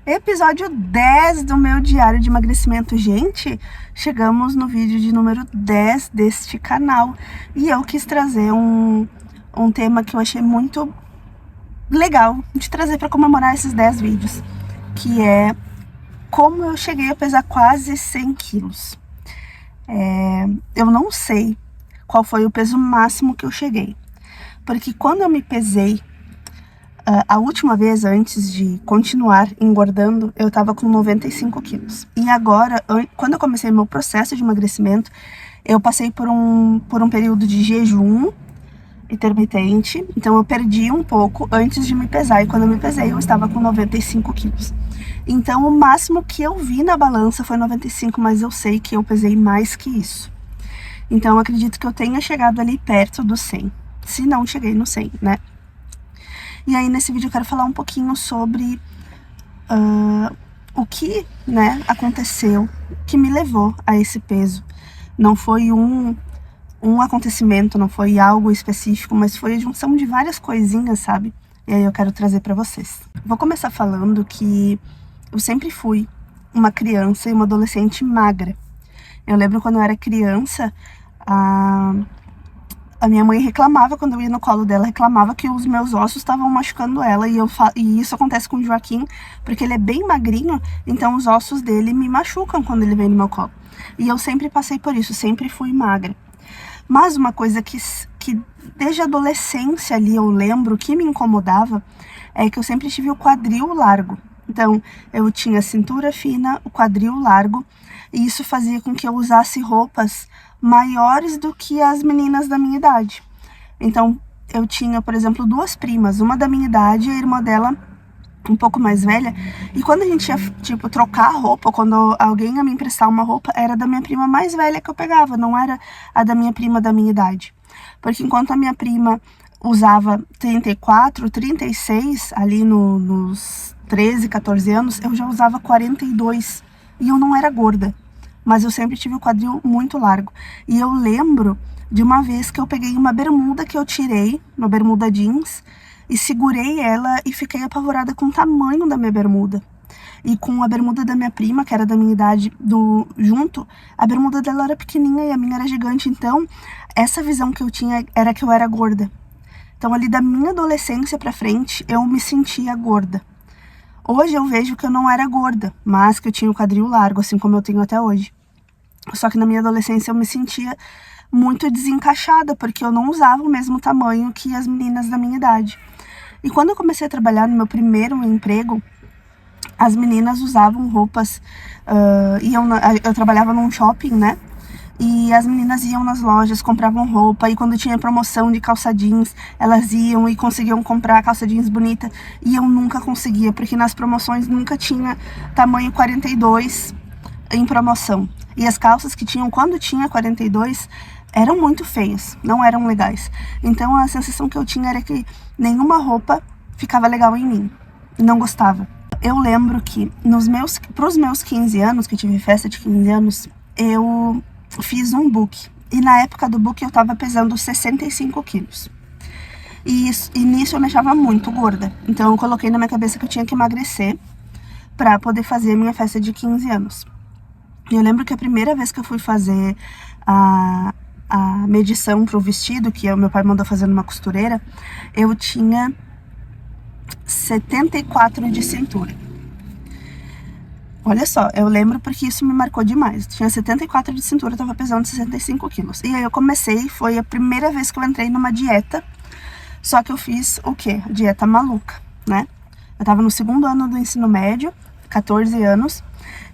Episódio 10 do meu diário de emagrecimento. Gente, chegamos no vídeo de número 10 deste canal. E eu quis trazer um tema que eu achei muito legal de trazer para comemorar esses 10 vídeos, que é como eu cheguei a pesar quase 100 quilos. Eu não sei qual foi o peso máximo que eu cheguei, porque quando eu me pesei a última vez, antes de continuar engordando, eu tava com 95 quilos. E agora, quando eu comecei meu processo de emagrecimento, eu passei por um período de jejum intermitente. Então eu perdi um pouco antes de me pesar. E quando eu me pesei, eu estava com 95 quilos. Então o máximo que eu vi na balança foi 95, mas eu sei que eu pesei mais que isso. Então eu acredito que eu tenha chegado ali perto do 100. Se não cheguei no 100, né? E aí nesse vídeo eu quero falar um pouquinho sobre o que, aconteceu que me levou a esse peso. Não foi um acontecimento, não foi algo específico, mas foi a junção de várias coisinhas, sabe? E aí eu quero trazer pra vocês. Vou começar falando que eu sempre fui uma criança e uma adolescente magra. Eu lembro quando eu era criança, a minha mãe reclamava, quando eu ia no colo dela, reclamava que os meus ossos estavam machucando ela. E isso acontece com o Joaquim, porque ele é bem magrinho, então os ossos dele me machucam quando ele vem no meu colo. E eu sempre passei por isso, sempre fui magra. Mas uma coisa que desde a adolescência ali eu lembro que me incomodava é que eu sempre tive o quadril largo. Então eu tinha a cintura fina, o quadril largo, e isso fazia com que eu usasse roupas maiores do que as meninas da minha idade. Então eu tinha, por exemplo, duas primas, uma da minha idade e a irmã dela um pouco mais velha, e quando a gente ia, tipo, trocar a roupa, quando alguém ia me emprestar uma roupa, era da minha prima mais velha que eu pegava, não era a da minha prima da minha idade. Porque enquanto a minha prima usava 34, 36, ali nos 13, 14 anos, eu já usava 42, e eu não era gorda, mas eu sempre tive o quadril muito largo. E eu lembro de uma vez que eu peguei uma bermuda que eu tirei, uma bermuda jeans, e segurei ela e fiquei apavorada com o tamanho da minha bermuda. E com a bermuda da minha prima, que era da minha idade, junto, a bermuda dela era pequenininha e a minha era gigante. Então, essa visão que eu tinha era que eu era gorda. Então, ali da minha adolescência pra frente, eu me sentia gorda. Hoje eu vejo que eu não era gorda, mas que eu tinha o quadril largo, assim como eu tenho até hoje. Só que na minha adolescência eu me sentia muito desencaixada, porque eu não usava o mesmo tamanho que as meninas da minha idade. E quando eu comecei a trabalhar no meu primeiro emprego, as meninas usavam roupas, eu trabalhava num shopping, né? E as meninas iam nas lojas, compravam roupa, e quando tinha promoção de calça jeans, elas iam e conseguiam comprar calça jeans bonita, e eu nunca conseguia, porque nas promoções nunca tinha tamanho 42 em promoção. E as calças que tinham, quando tinha 42, eram muito feias, não eram legais. Então a sensação que eu tinha era que nenhuma roupa ficava legal em mim, não gostava. Eu lembro que pros meus 15 anos, que eu tive festa de 15 anos, eu fiz um book. E na época do book eu tava pesando 65 quilos. E nisso eu me achava muito gorda. Então eu coloquei na minha cabeça que eu tinha que emagrecer pra poder fazer a minha festa de 15 anos. E eu lembro que a primeira vez que eu fui fazer a medição pro vestido, que o meu pai mandou fazer numa costureira, eu tinha 74 de cintura. Olha só, eu lembro porque isso me marcou demais. Tinha 74 de cintura, eu tava pesando 65 quilos. E aí eu comecei, foi a primeira vez que eu entrei numa dieta, só que eu fiz o quê? Dieta maluca, né? Eu tava no segundo ano do ensino médio, 14 anos,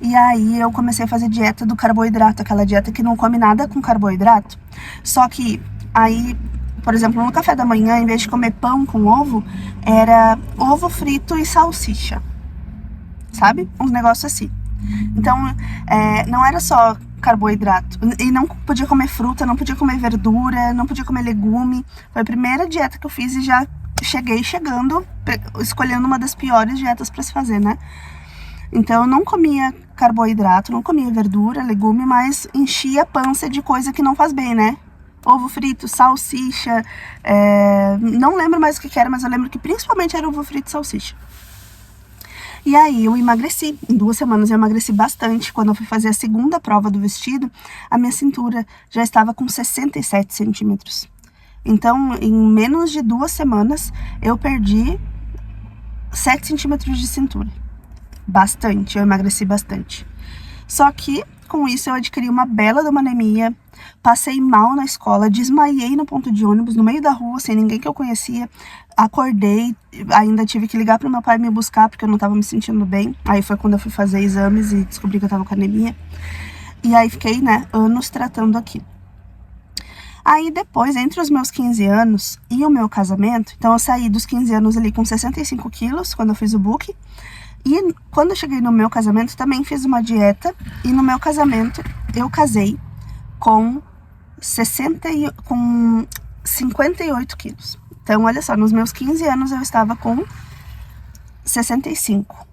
e aí eu comecei a fazer dieta do carboidrato, aquela dieta que não come nada com carboidrato. Só que aí, por exemplo, no café da manhã, em vez de comer pão com ovo, era ovo frito e salsicha, sabe? Um negócio assim. Então, não era só carboidrato. E não podia comer fruta, não podia comer verdura, não podia comer legume. Foi a primeira dieta que eu fiz e já cheguei escolhendo uma das piores dietas para se fazer, né? Então eu não comia carboidrato, não comia verdura, legume, mas enchia a pança de coisa que não faz bem, né? Ovo frito, salsicha, não lembro mais o que era, mas eu lembro que principalmente era ovo frito e salsicha. E aí eu emagreci. Em 2 semanas eu emagreci bastante. Quando eu fui fazer a segunda prova do vestido, a minha cintura já estava com 67 centímetros. Então, em menos de 2 semanas, eu perdi 7 centímetros de cintura. Bastante, eu emagreci bastante. Só que, com isso, eu adquiri uma bela de uma anemia, passei mal na escola, desmaiei no ponto de ônibus, no meio da rua, sem ninguém que eu conhecia. Acordei, ainda tive que ligar pro meu pai me buscar, porque eu não tava me sentindo bem. Aí foi quando eu fui fazer exames e descobri que eu tava com anemia. E aí fiquei, anos tratando aqui. Aí depois, entre os meus 15 anos e o meu casamento, então eu saí dos 15 anos ali com 65 quilos, quando eu fiz o book. E quando eu cheguei no meu casamento, também fiz uma dieta. E no meu casamento, eu casei com 58 quilos. Então, olha só, nos meus 15 anos eu estava com 65.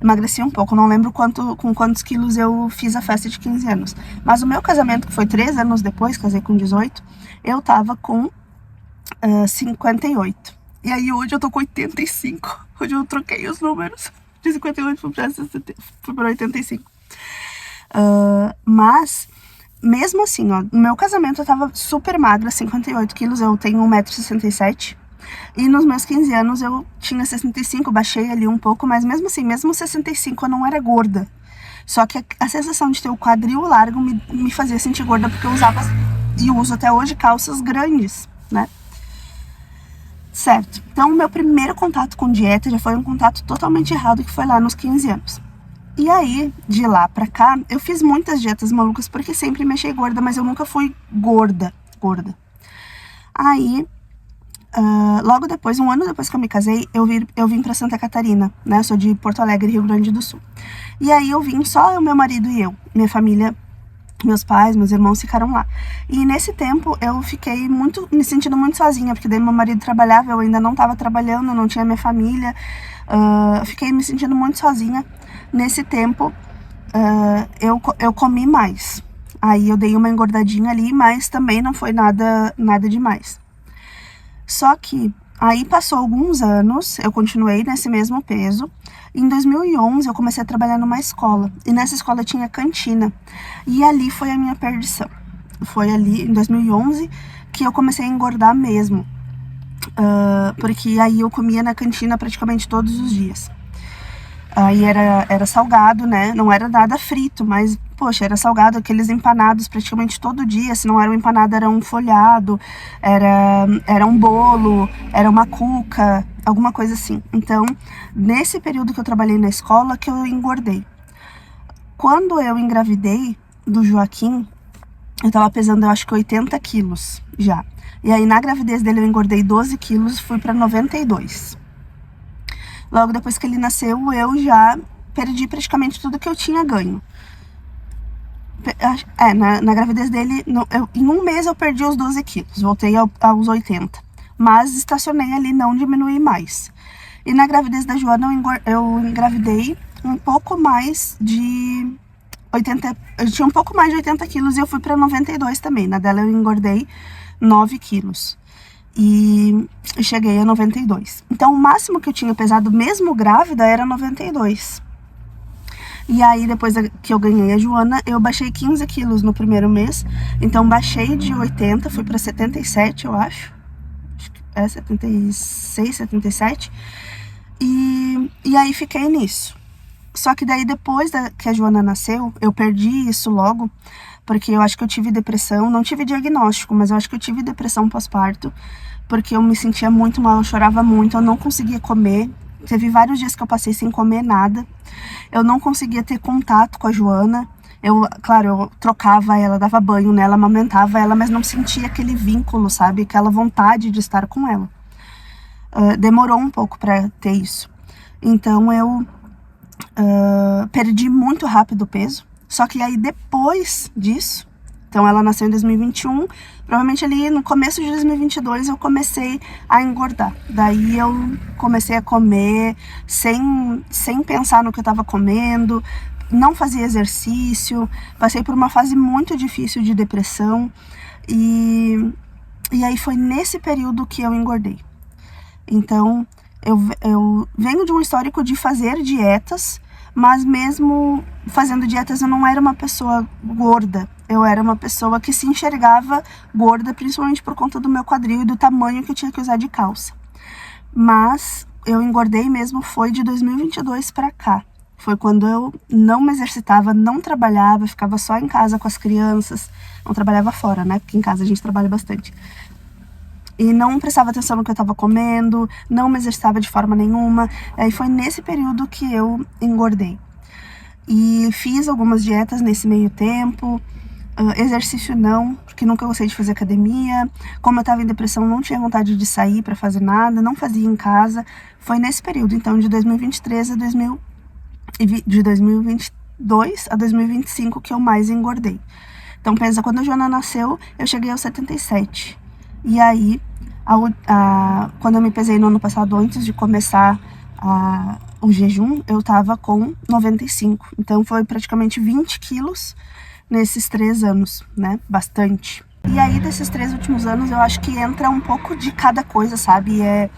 Emagreci um pouco, não lembro com quantos quilos eu fiz a festa de 15 anos. Mas o meu casamento, que foi 3 anos depois, casei com 18, eu tava com 58. E aí hoje eu tô com 85. Hoje eu troquei os números. De 58 fui pra 85. Mas, mesmo assim, ó, no meu casamento eu tava super magra, 58 quilos, eu tenho 1,67 m. E nos meus 15 anos eu tinha 65, baixei ali um pouco, mas mesmo assim, mesmo 65 eu não era gorda. Só que a sensação de ter o quadril largo me fazia sentir gorda, porque eu usava, e uso até hoje, calças grandes, né? Certo, então o meu primeiro contato com dieta já foi um contato totalmente errado, que foi lá nos 15 anos. E aí, de lá pra cá, eu fiz muitas dietas malucas, porque sempre me achei gorda, mas eu nunca fui gorda. Aí, logo depois, 1 ano depois que eu me casei, eu vim pra Santa Catarina, né? Eu sou de Porto Alegre, Rio Grande do Sul. E aí eu vim só o meu marido e eu, minha família. Meus pais, meus irmãos ficaram lá. E nesse tempo eu fiquei me sentindo muito sozinha, porque daí meu marido trabalhava, eu ainda não estava trabalhando, não tinha minha família. Fiquei me sentindo muito sozinha. Nesse tempo eu comi mais. Aí eu dei uma engordadinha ali, mas também não foi nada demais. Só que aí passou alguns anos, eu continuei nesse mesmo peso. Em 2011 eu comecei a trabalhar numa escola, e nessa escola tinha cantina, e ali foi a minha perdição. Foi ali em 2011 que eu comecei a engordar mesmo, porque aí eu comia na cantina praticamente todos os dias. Aí era salgado, né? Não era nada frito, mas, poxa, era salgado, aqueles empanados praticamente todo dia. Se não era um empanado, era um folhado, era um bolo, era uma cuca, alguma coisa assim. Então, nesse período que eu trabalhei na escola, que eu engordei. Quando eu engravidei do Joaquim, eu tava pesando, eu acho que 80 quilos já. E aí, na gravidez dele, eu engordei 12 quilos, fui pra 92. Logo depois que ele nasceu, eu já perdi praticamente tudo que eu tinha ganho. Na gravidez dele, em 1 mês eu perdi os 12 quilos, voltei aos 80. Mas estacionei ali, não diminuí mais. E na gravidez da Joana, eu engravidei um pouco mais de 80... Eu tinha um pouco mais de 80 quilos e eu fui pra 92 também. Na dela eu engordei 9 quilos. E cheguei a 92. Então, o máximo que eu tinha pesado, mesmo grávida, era 92. E aí, depois que eu ganhei a Joana, eu baixei 15 quilos no primeiro mês. Então, baixei de 80, fui pra 77, eu acho. Acho que é 76, 77. E aí, fiquei nisso. Só que daí, depois que a Joana nasceu, eu perdi isso logo. Porque eu acho que eu tive depressão, não tive diagnóstico, mas eu acho que eu tive depressão pós-parto, porque eu me sentia muito mal, eu chorava muito, eu não conseguia comer. Teve vários dias que eu passei sem comer nada. Eu não conseguia ter contato com a Joana. Claro, eu trocava ela, dava banho nela, amamentava ela, mas não sentia aquele vínculo, sabe? Aquela vontade de estar com ela. Demorou um pouco pra ter isso. Então eu perdi muito rápido o peso. Só que aí depois disso, então ela nasceu em 2021, provavelmente ali no começo de 2022 eu comecei a engordar. Daí eu comecei a comer sem pensar no que eu tava comendo, não fazia exercício, passei por uma fase muito difícil de depressão e aí foi nesse período que eu engordei. Então, Eu venho de um histórico de fazer dietas, mas mesmo fazendo dietas eu não era uma pessoa gorda. Eu era uma pessoa que se enxergava gorda, principalmente por conta do meu quadril e do tamanho que eu tinha que usar de calça. Mas eu engordei mesmo foi de 2022 pra cá. Foi quando eu não me exercitava, não trabalhava, ficava só em casa com as crianças. Não trabalhava fora, né? Porque em casa a gente trabalha bastante. E não prestava atenção no que eu estava comendo, não me exercitava de forma nenhuma. E foi nesse período que eu engordei. E fiz algumas dietas nesse meio tempo. Exercício não, porque nunca gostei de fazer academia. Como eu estava em depressão, não tinha vontade de sair para fazer nada, não fazia em casa. Foi nesse período, então, de 2023 a de 2022 a 2025 que eu mais engordei. Então, pensa, quando a Joana nasceu, eu cheguei aos 77. E aí, quando eu me pesei no ano passado, antes de começar o jejum, eu tava com 95. Então, foi praticamente 20 quilos nesses 3 anos, né? Bastante. E aí, desses 3 últimos anos, eu acho que entra um pouco de cada coisa, sabe? É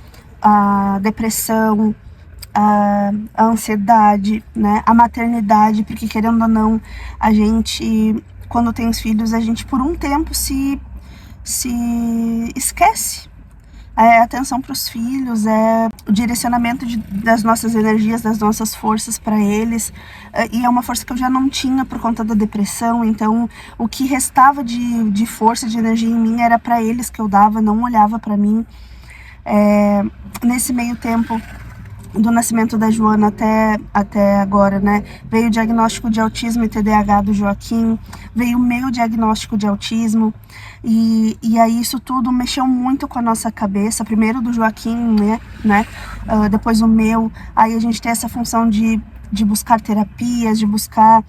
a depressão, a ansiedade, né? A maternidade, porque querendo ou não, a gente, quando tem os filhos, a gente por um tempo se esquece. É atenção para os filhos, é o direcionamento das nossas energias, das nossas forças para eles. E é uma força que eu já não tinha por conta da depressão, então o que restava de força, de energia em mim era para eles que eu dava, não olhava para mim. Nesse meio tempo do nascimento da Joana até agora, né? Veio o diagnóstico de autismo e TDAH do Joaquim, veio o meu diagnóstico de autismo, e aí isso tudo mexeu muito com a nossa cabeça, primeiro do Joaquim, né? Depois o meu, aí a gente tem essa função de buscar terapias, de buscar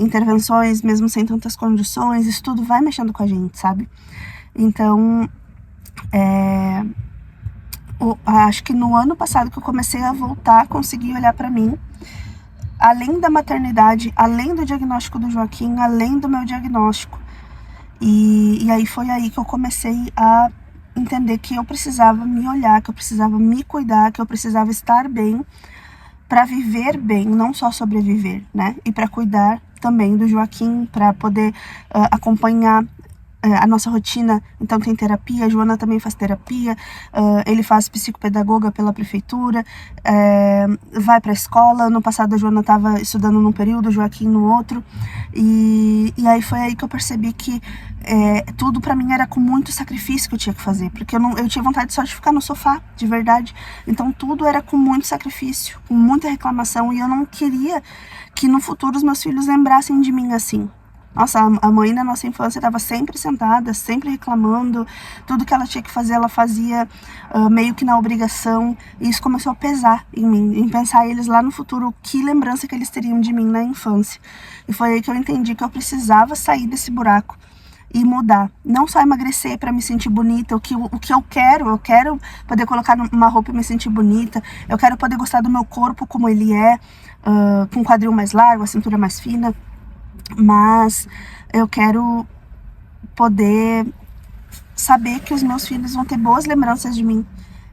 intervenções, mesmo sem tantas condições, isso tudo vai mexendo com a gente, sabe? Então, acho que no ano passado que eu comecei a voltar a conseguir olhar para mim, além da maternidade, além do diagnóstico do Joaquim, além do meu diagnóstico. E aí foi aí que eu comecei a entender que eu precisava me olhar, que eu precisava me cuidar, que eu precisava estar bem para viver bem, não só sobreviver, né? E para cuidar também do Joaquim, para poder acompanhar a nossa rotina. Então tem terapia, a Joana também faz terapia, ele faz psicopedagoga pela prefeitura, vai para a escola. No passado a Joana estava estudando num período, o Joaquim no outro, e aí foi aí que eu percebi que tudo para mim era com muito sacrifício que eu tinha que fazer, porque eu tinha vontade só de ficar no sofá, de verdade. Então tudo era com muito sacrifício, com muita reclamação, e eu não queria que no futuro os meus filhos lembrassem de mim assim. Nossa, a mãe na nossa infância estava sempre sentada, sempre reclamando, tudo que ela tinha que fazer, ela fazia meio que na obrigação, e isso começou a pesar em mim, em pensar eles lá no futuro, que lembrança que eles teriam de mim na infância. E foi aí que eu entendi que eu precisava sair desse buraco e mudar, não só emagrecer para me sentir bonita, o que eu quero poder colocar uma roupa e me sentir bonita, eu quero poder gostar do meu corpo como ele é, com o quadril mais largo, a cintura mais fina, mas eu quero poder saber que os meus filhos vão ter boas lembranças de mim,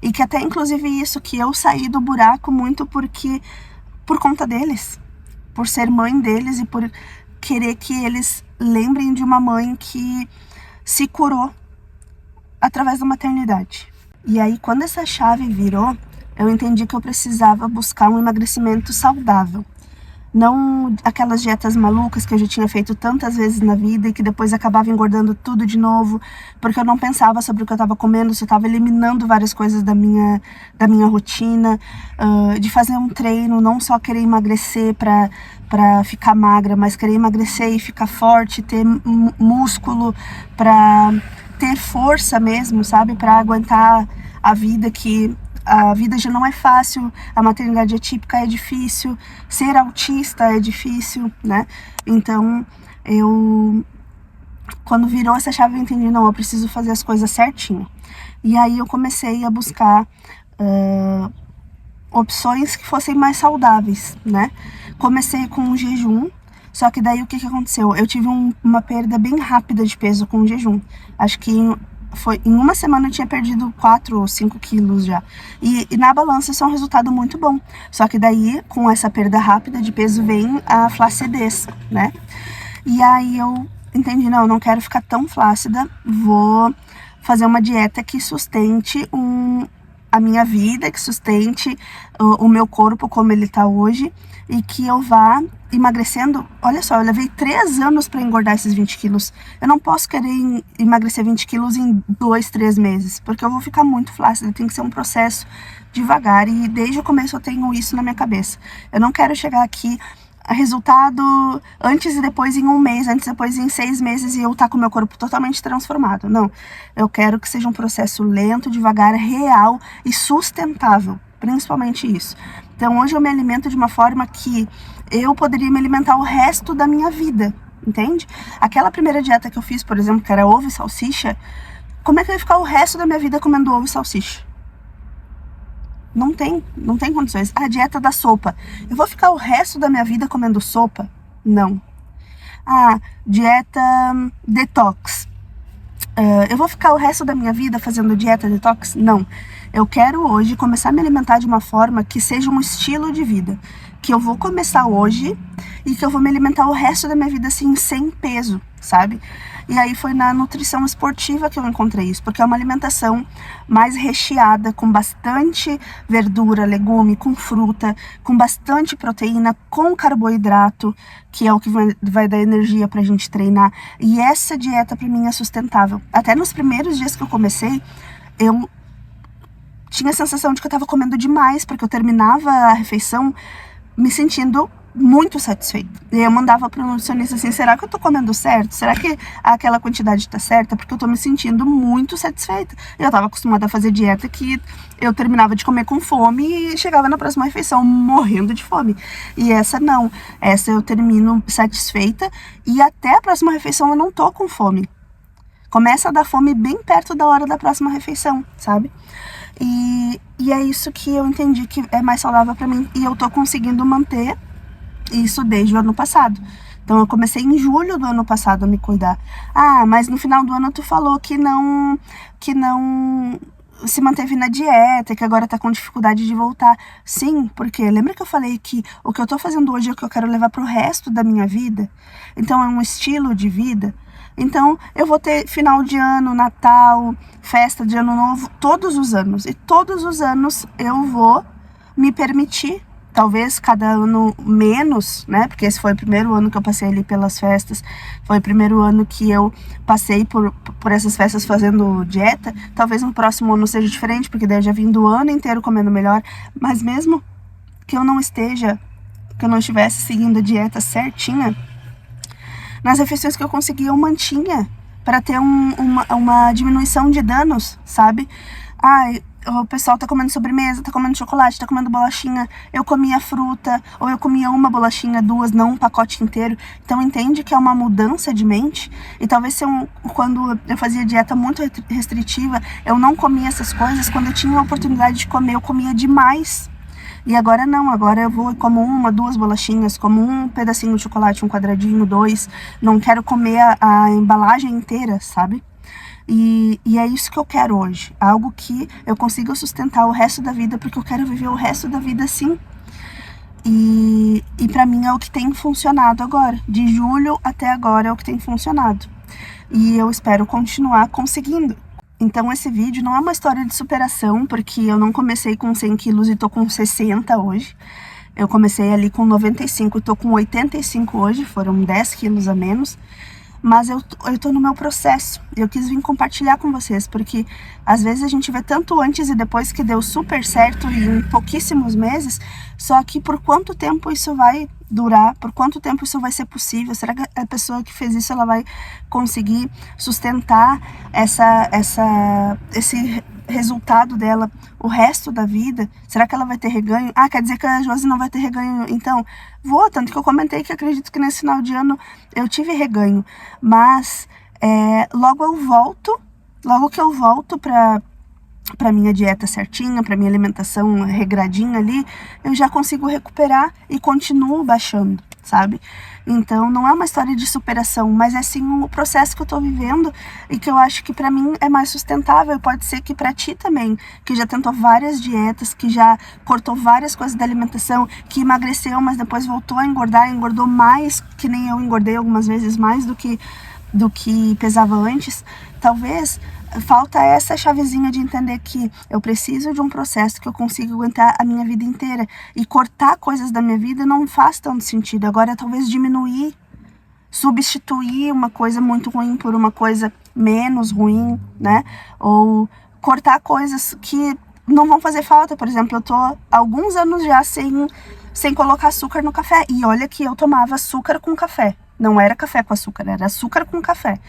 e que até inclusive isso, que eu saí do buraco muito por conta deles, por ser mãe deles e por querer que eles lembrem de uma mãe que se curou através da maternidade. E aí quando essa chave virou, eu entendi que eu precisava buscar um emagrecimento saudável. Não aquelas dietas malucas que eu já tinha feito tantas vezes na vida e que depois acabava engordando tudo de novo, porque eu não pensava sobre o que eu estava comendo, se eu estava eliminando várias coisas da minha rotina, de fazer um treino, não só querer emagrecer para ficar magra, mas querer emagrecer e ficar forte, ter músculo, para ter força mesmo, sabe? Para aguentar a vida a vida já não é fácil, a maternidade atípica é difícil, ser autista é difícil, né? Então, quando virou essa chave, eu entendi, não, eu preciso fazer as coisas certinho. E aí eu comecei a buscar opções que fossem mais saudáveis, né? Comecei com o jejum, só que daí o que aconteceu? Eu tive uma perda bem rápida de peso com o jejum. Acho que em uma semana eu tinha perdido 4 ou 5 quilos já. E na balança isso é um resultado muito bom. Só que daí, com essa perda rápida de peso, vem a flacidez, né? E aí eu entendi, não, eu não quero ficar tão flácida, vou fazer uma dieta que sustente a minha vida, que sustente o meu corpo como ele tá hoje e que eu vá emagrecendo. Olha só, eu levei 3 anos para engordar esses 20 quilos. Eu não posso querer emagrecer 20 quilos em 2, 3 meses, porque eu vou ficar muito flácida. Tem que ser um processo devagar e desde o começo eu tenho isso na minha cabeça. Eu não quero chegar aqui resultado antes e depois em 1 mês, antes e depois em 6 meses e eu estar com o meu corpo totalmente transformado. Não, eu quero que seja um processo lento, devagar, real e sustentável, principalmente isso. Então hoje eu me alimento de uma forma que eu poderia me alimentar o resto da minha vida, entende? Aquela primeira dieta que eu fiz, por exemplo, que era ovo e salsicha, como é que eu ia ficar o resto da minha vida comendo ovo e salsicha? Não tem condições. A dieta da sopa. Eu vou ficar o resto da minha vida comendo sopa? Não. Dieta detox. Eu vou ficar o resto da minha vida fazendo dieta detox? Não. Eu quero hoje começar a me alimentar de uma forma que seja um estilo de vida. Que eu vou começar hoje e que eu vou me alimentar o resto da minha vida assim, sem peso, sabe? E aí foi na nutrição esportiva que eu encontrei isso, porque é uma alimentação mais recheada, com bastante verdura, legume, com fruta, com bastante proteína, com carboidrato, que é o que vai dar energia pra gente treinar. E essa dieta pra mim é sustentável. Até nos primeiros dias que eu comecei, eu tinha a sensação de que eu tava comendo demais, porque eu terminava a refeição me sentindo muito satisfeita. E eu mandava pro nutricionista assim, será que eu tô comendo certo? Será que aquela quantidade tá certa? Porque eu tô me sentindo muito satisfeita. Eu tava acostumada a fazer dieta que eu terminava de comer com fome e chegava na próxima refeição morrendo de fome. E essa não. Essa eu termino satisfeita e até a próxima refeição eu não tô com fome. Começa a dar fome bem perto da hora da próxima refeição, sabe? E é isso que eu entendi que é mais saudável pra mim. E eu tô conseguindo manter isso desde o ano passado. Então eu comecei em julho do ano passado a me cuidar. Mas no final do ano tu falou que não se manteve na dieta, que agora tá com dificuldade de voltar. Sim, porque lembra que eu falei que o que eu tô fazendo hoje é o que eu quero levar pro resto da minha vida? Então é um estilo de vida. Então eu vou ter final de ano, Natal, festa de Ano Novo, todos os anos. E todos os anos eu vou me permitir, talvez cada ano menos, né? Porque esse foi o primeiro ano que eu passei ali pelas festas. Foi o primeiro ano que eu passei por essas festas fazendo dieta. Talvez no próximo ano seja diferente, porque daí eu já vim do ano inteiro comendo melhor. Mas mesmo que eu não estivesse seguindo a dieta certinha, nas refeições que eu conseguia, eu mantinha para ter uma diminuição de danos, sabe? O pessoal tá comendo sobremesa, tá comendo chocolate, tá comendo bolachinha, eu comia fruta, ou eu comia uma bolachinha, 2, não um pacote inteiro. Então entende que é uma mudança de mente. E talvez quando eu fazia dieta muito restritiva, eu não comia essas coisas. Quando eu tinha a oportunidade de comer, eu comia demais. E agora não, agora eu vou e como 1, 2 bolachinhas, como um pedacinho de chocolate, um quadradinho, 2. Não quero comer a embalagem inteira, sabe? E é isso que eu quero hoje. Algo que eu consiga sustentar o resto da vida, porque eu quero viver o resto da vida assim. E pra mim é o que tem funcionado agora. De julho até agora é o que tem funcionado. E eu espero continuar conseguindo. Então esse vídeo não é uma história de superação, porque eu não comecei com 100 quilos e tô com 60 hoje. Eu comecei ali com 95 e tô com 85 hoje, foram 10 quilos a menos. Mas eu tô no meu processo. Eu quis vir compartilhar com vocês, porque às vezes a gente vê tanto antes e depois que deu super certo e em pouquíssimos meses, só que por quanto tempo isso vai durar, por quanto tempo isso vai ser possível? Será que a pessoa que fez isso, ela vai conseguir sustentar esse resultado dela o resto da vida? Será que ela vai ter reganho? Quer dizer que a Josi não vai ter reganho? Então, tanto que eu comentei que acredito que nesse final de ano eu tive reganho, mas logo que eu volto pra minha dieta certinha, pra minha alimentação regradinha ali, eu já consigo recuperar e continuo baixando. sabe? Então não é uma história de superação, mas é sim o processo que eu tô vivendo e que eu acho que pra mim é mais sustentável. Pode ser que pra ti também, que já tentou várias dietas, que já cortou várias coisas da alimentação, que emagreceu, mas depois voltou a engordar, engordou mais, que nem eu engordei algumas vezes mais do que pesava antes. Talvez falta essa chavezinha de entender que eu preciso de um processo que eu consiga aguentar a minha vida inteira. E cortar coisas da minha vida não faz tanto sentido. Agora, talvez diminuir, substituir uma coisa muito ruim por uma coisa menos ruim, né? Ou cortar coisas que não vão fazer falta. Por exemplo, eu tô há alguns anos já sem colocar açúcar no café. E olha que eu tomava açúcar com café. Não era café com açúcar, era açúcar com café.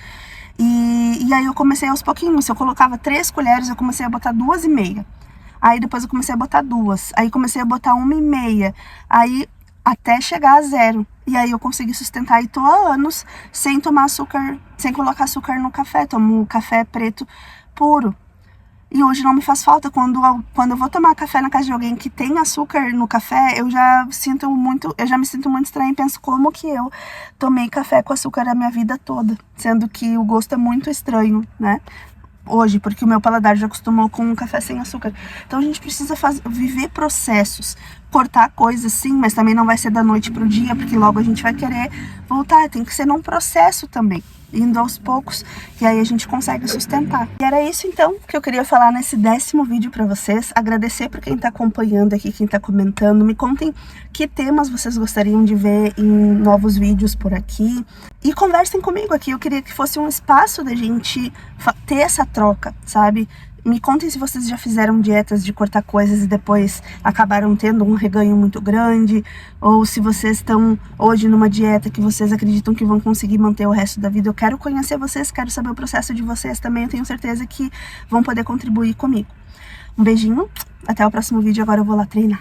E aí eu comecei aos pouquinhos. Se eu colocava 3 colheres, eu comecei a botar 2,5. Aí depois eu comecei a botar 2. Aí comecei a botar 1,5. Aí até chegar a 0. E aí eu consegui sustentar e tô há anos sem tomar açúcar, sem colocar açúcar no café. Tomo café preto puro. E hoje não me faz falta. Quando eu vou tomar café na casa de alguém que tem açúcar no café, eu já me sinto muito estranha e penso como que eu tomei café com açúcar a minha vida toda, sendo que o gosto é muito estranho, né? Hoje, porque o meu paladar já acostumou com um café sem açúcar. Então a gente precisa viver processos, cortar coisas sim, mas também não vai ser da noite pro dia, porque logo a gente vai querer voltar. Tem que ser num processo também, indo aos poucos, e aí a gente consegue sustentar. E era isso então que eu queria falar nesse 10º vídeo pra vocês. Agradecer por quem tá acompanhando aqui, quem tá comentando. Me contem que temas vocês gostariam de ver em novos vídeos por aqui. E conversem comigo aqui. Eu queria que fosse um espaço da gente ter essa troca, sabe? Me contem se vocês já fizeram dietas de cortar coisas e depois acabaram tendo um reganho muito grande, ou se vocês estão hoje numa dieta que vocês acreditam que vão conseguir manter o resto da vida. Eu quero conhecer vocês, quero saber o processo de vocês também. Eu tenho certeza que vão poder contribuir comigo. Um beijinho, até o próximo vídeo. Agora eu vou lá treinar.